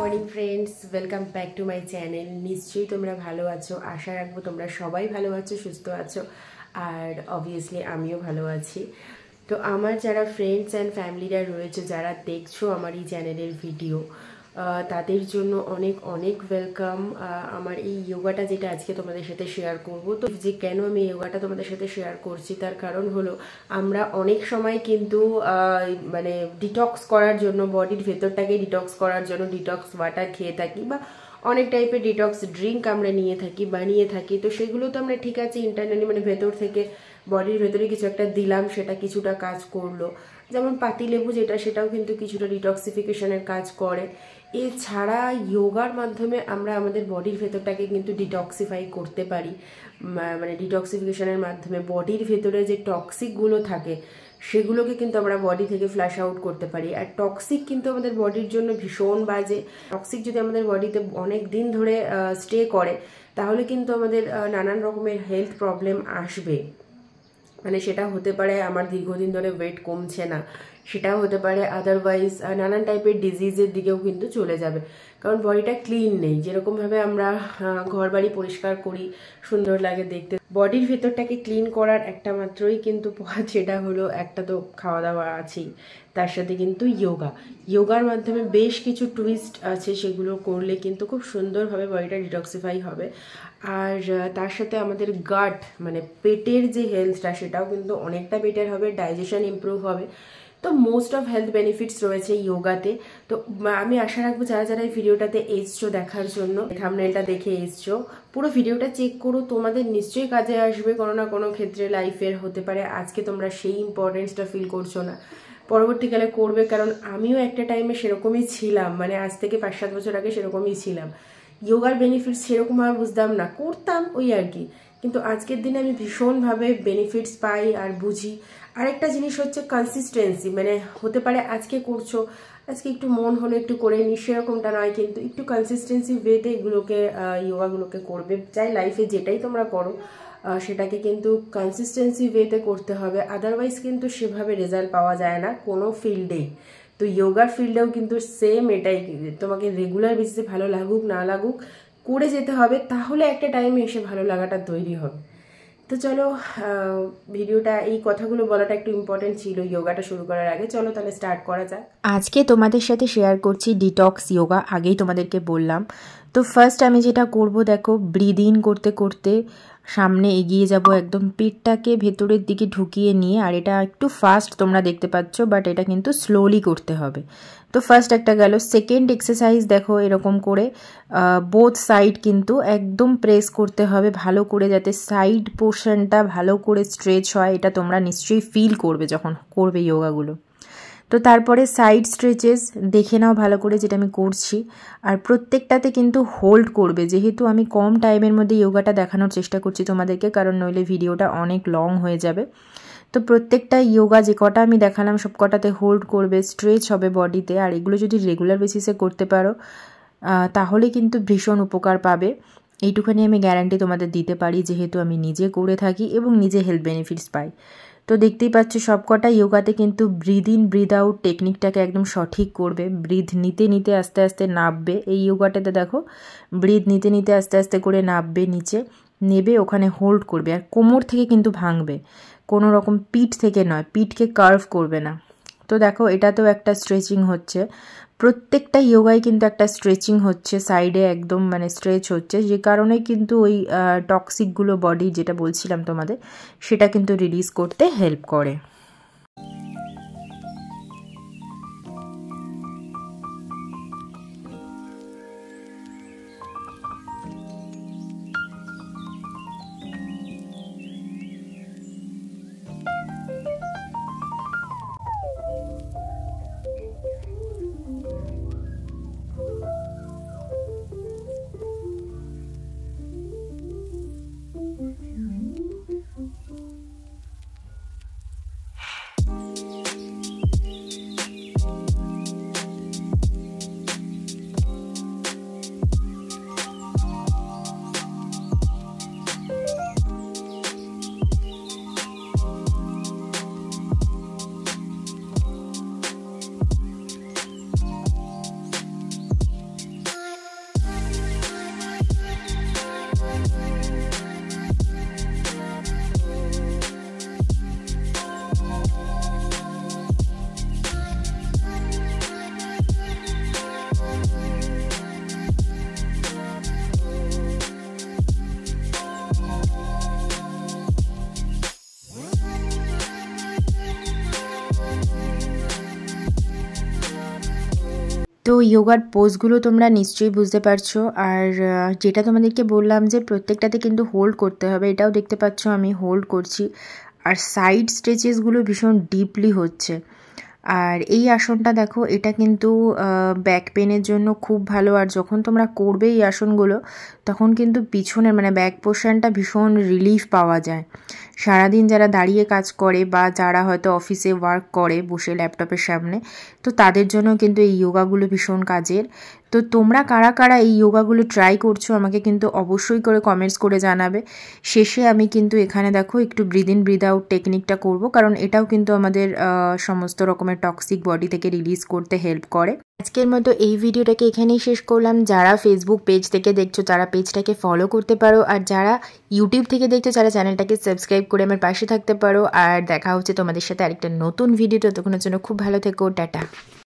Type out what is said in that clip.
Morning friends, welcome back to my channel. নিশ্চয়ই তোমরা ভালো আছো, আশা রাখবো তোমরা সবাই ভালো আছো, সুস্থ আছো, আর অবভিয়াসলি আমিও ভালো আছি। তো আমার যারা ফ্রেন্ডস অ্যান্ড ফ্যামিলিরা রয়েছে, যারা দেখছো আমার এই চ্যানেলের ভিডিও, তাদের জন্য অনেক অনেক ওয়েলকাম। আমার এই যোগাটা যেটা আজকে তোমাদের সাথে শেয়ার করব, তো যে কেন আমি যোগাটা তোমাদের সাথে শেয়ার করছি তার কারণ হলো, আমরা অনেক সময় কিন্তু মানে ডিটক্স করার জন্য, বডির ভেতরটাকে ডিটক্স করার জন্য ডিটক্স ওয়াটার খেয়ে থাকি, বা অনেক টাইপের ডিটক্স ড্রিঙ্ক আমরা নিয়ে থাকি, বানিয়ে থাকি। তো সেগুলো তো আমরা ঠিক আছে ইন্টারনালি, মানে ভেতর থেকে বডির ভেতরে কিছু একটা দিলাম, সেটা কিছুটা কাজ করলো। যেমন পাতিলেবু যেটা, সেটাও কিন্তু কিছুটা ডিটক্সিফিকেশনের কাজ করে। এছাড়া যোগার মাধ্যমে আমরা আমাদের বডির ভেতরটাকে কিন্তু ডিটক্সিফাই করতে পারি, মানে ডিটক্সিফিকেশনের মাধ্যমে বডির ভেতরে যে টক্সিকগুলো থাকে সেগুলোকে কিন্তু আমরা বডি থেকে ফ্ল্যাশ আউট করতে পারি। আর টক্সিক কিন্তু আমাদের বডির জন্য ভীষণ বাজে। টক্সিক যদি আমাদের বডিতে অনেক দিন ধরে স্টে করে, তাহলে কিন্তু আমাদের নানান রকমের হেলথ প্রবলেম আসবে। মানে সেটা হতে পারে আমার দীর্ঘদিন ধরে ওয়েট কমছে না, সেটাও হতে পারে আদারওয়াইজ নানান টাইপের ডিজিজের দিকেও কিন্তু চলে যাবে, কারণ বডিটা ক্লিন নেই। যেরকমভাবে আমরা ঘর বাড়ি পরিষ্কার করি, সুন্দর লাগে দেখতে, বডির ভেতরটাকে ক্লিন করার একটা মাত্রই কিন্তু পথ, সেটা হলো একটা তো খাওয়া দাওয়া আছেই, তার সাথে কিন্তু যোগার মাধ্যমে বেশ কিছু টুইস্ট আছে, সেগুলো করলে কিন্তু খুব সুন্দরভাবে বডিটা ডিটক্সিফাই হবে। আর তার সাথে আমাদের গাট, মানে পেটের যে হেলথটা, সেটাও কিন্তু অনেকটা বেটার হবে, ডাইজেশন ইমপ্রুভ হবে। তো মোস্ট অফ হেলথ বেনিফিটস রয়েছে যোগাতে। তো আমি আশা রাখবো যারা যারা এই ভিডিওটাতে এসছো দেখার জন্য, থাম্বনেলটা দেখে এসছো, পুরো ভিডিওটা চেক করো, তোমাদের নিশ্চয়ই কাজে আসবে কোনো না কোনো ক্ষেত্রে লাইফের। হতে পারে আজকে তোমরা সেই ইম্পর্টেন্সটা ফিল করছো না, পরবর্তীকালে করবে, কারণ আমিও একটা টাইমে সেরকমই ছিলাম, মানে আজ থেকে 5-7 বছর আগে সেরকমই ছিলাম। যোগার বেনিফিটস সেরকমভাবে বুঝতাম না, করতাম ওই আর কি, কিন্তু আজকের দিনে আমি ভীষণভাবে বেনিফিটস পাই আর বুঝি। আরেকটা জিনিস হচ্ছে কনসিস্টেন্সি, মানে হতে পারে আজকে করছো, আজকে একটু মন হলো একটু করে নি, সেরকমটা নয়, কিন্তু একটু কনসিস্টেন্সি ওয়েতে এগুলোকে যোগাগুলোকে করবে। চাই লাইফে যেটাই তোমরা করো, সেটাকে কিন্তু কনসিস্টেন্সি ওয়েতে করতে হবে, আদারওয়াইজ কিন্তু সেভাবে রেজাল্ট পাওয়া যায় না কোনো ফিল্ডেই। তো যোগার ফিল্ডেও কিন্তু সেম এটাই, তোমাকে রেগুলার বেসিসে ভালো লাগুক না লাগুক করে যেতে হবে, তাহলে একটা টাইমে এসে ভালো লাগাটা তৈরি হবে। তো চলো, ভিডিওটা এই কথাগুলো বলাটা একটু ইম্পর্টেন্ট ছিল যোগাটা শুরু করার আগে। চলো তাহলে স্টার্ট করা যাক। আজকে তোমাদের সাথে শেয়ার করছি ডিটক্স যোগা, আগেই তোমাদেরকে বললাম। তো ফার্স্ট আমি যেটা করব, দেখো, ব্রিদ ইন করতে করতে সামনে এগিয়ে যাব, একদম পেটটাকে ভেতরের দিকে ঢুকিয়ে নিয়ে। আর এটা একটু ফাস্ট তোমরা দেখতে পাচ্ছ, বাট এটা কিন্তু স্লোলি করতে হবে। তো ফার্স্ট একটা গেল। সেকেন্ড এক্সারসাইজ দেখো, এরকম করে বোথ সাইড কিন্তু একদম প্রেস করতে হবে ভালো করে, যাতে সাইড পোর্শনটা ভালো করে স্ট্রেচ হয়। এটা তোমরা নিশ্চয়ই ফিল করবে যখন করবে যোগাগুলো। তো তারপরে সাইড স্ট্রেচেস দেখে নাও ভালো করে, যেটা আমি করছি। আর প্রত্যেকটাতে কিন্তু হোল্ড করবে, যেহেতু আমি কম টাইমের মধ্যে যোগাটা দেখানোর চেষ্টা করছি তোমাদেরকে, কারণ নইলে ভিডিওটা অনেক লং হয়ে যাবে। তো প্রত্যেকটা যোগা যে কটা আমি দেখালাম সব কটাতে হোল্ড করবে, স্ট্রেচ হবে বডিতে। আর এগুলো যদি রেগুলার বেসিসে করতে পারো, তাহলে কিন্তু ভীষণ উপকার পাবে। এইটুখানি আমি গ্যারান্টি তোমাদের দিতে পারি, যেহেতু আমি নিজে করে থাকি এবং নিজে হেলথ বেনিফিটস পাই। তো দেখতেই পাচ্ছ সবকটা যোগাতে কিন্তু ব্রিদ ইন ব্রিদ আউট টেকনিকটাকে একদম সঠিক করবে। ব্রিদ নিতে নিতে আস্তে আস্তে নামবে। এই যোগাটাতে দেখো, ব্রিদ নিতে নিতে আস্তে আস্তে করে নামবে নিচে, নেবে ওখানে হোল্ড করবে। আর কোমর থেকে কিন্তু ভাঙবে, কোনো রকম পিঠ থেকে নয়, পিঠকে কার্ভ করবে না। তো দেখো, এটাতেও একটা স্ট্রেচিং হচ্ছে, প্রত্যেকটা যোগায় কিন্তু একটা স্ট্রেচিং হচ্ছে, সাইডে একদম মানে স্ট্রেচ হচ্ছে, যে কারণে কিন্তু ওই টক্সিকগুলো বডি, যেটা বলছিলাম তোমাদের, সেটা কিন্তু রিলিজ করতে হেল্প করে। তো যোগার পোজগুলো তোমরা নিশ্চয়ই বুঝতে পারছো। আর যেটা তোমাদেরকে বললাম যে প্রত্যেকটাতে কিন্তু হোল্ড করতে হবে, এটাও দেখতে পাচ্ছ আমি হোল্ড করছি। আর সাইড স্ট্রেচেসগুলো ভীষণ ডিপলি হচ্ছে। আর এই আসনটা দেখো, এটা কিন্তু ব্যাক পেনের জন্য খুব ভালো। আর যখন তোমরা করবে এই আসনগুলো তখন কিন্তু পিছনের মানে ব্যাক পোর্শনটা ভীষণ রিলিফ পাওয়া যায়। সারাদিন যারা দাঁড়িয়ে কাজ করে বা যারা হয়তো অফিসে ওয়ার্ক করে বসে ল্যাপটপের সামনে, তো তাদের জন্য কিন্তু এই যোগাগুলো ভীষণ কাজের। তো তোমরা কারা কারা এই যোগাগুলো ট্রাই করছো আমাকে কিন্তু অবশ্যই করে কমেন্টস করে জানাবে। শেষে আমি কিন্তু এখানে দেখো একটু ব্রিদ ইন ব্রিদ আউট টেকনিকটা করব, কারণ এটাও কিন্তু আমাদের সমস্ত রকমের টক্সিক বডি থেকে রিলিজ করতে হেল্প করে। আজকের মতো এই ভিডিওটাকে এখানেই শেষ করলাম। যারা ফেসবুক পেজ থেকে দেখছো তারা পেজটাকে ফলো করতে পারো, আর যারা ইউটিউব থেকে দেখছো তারা চ্যানেলটাকে সাবস্ক্রাইব করে আমার পাশে থাকতে পারো। আর দেখা হচ্ছে তোমাদের সাথে আরেকটা নতুন ভিডিও। ততক্ষণের জন্য খুব ভালো থেকো, টাটা।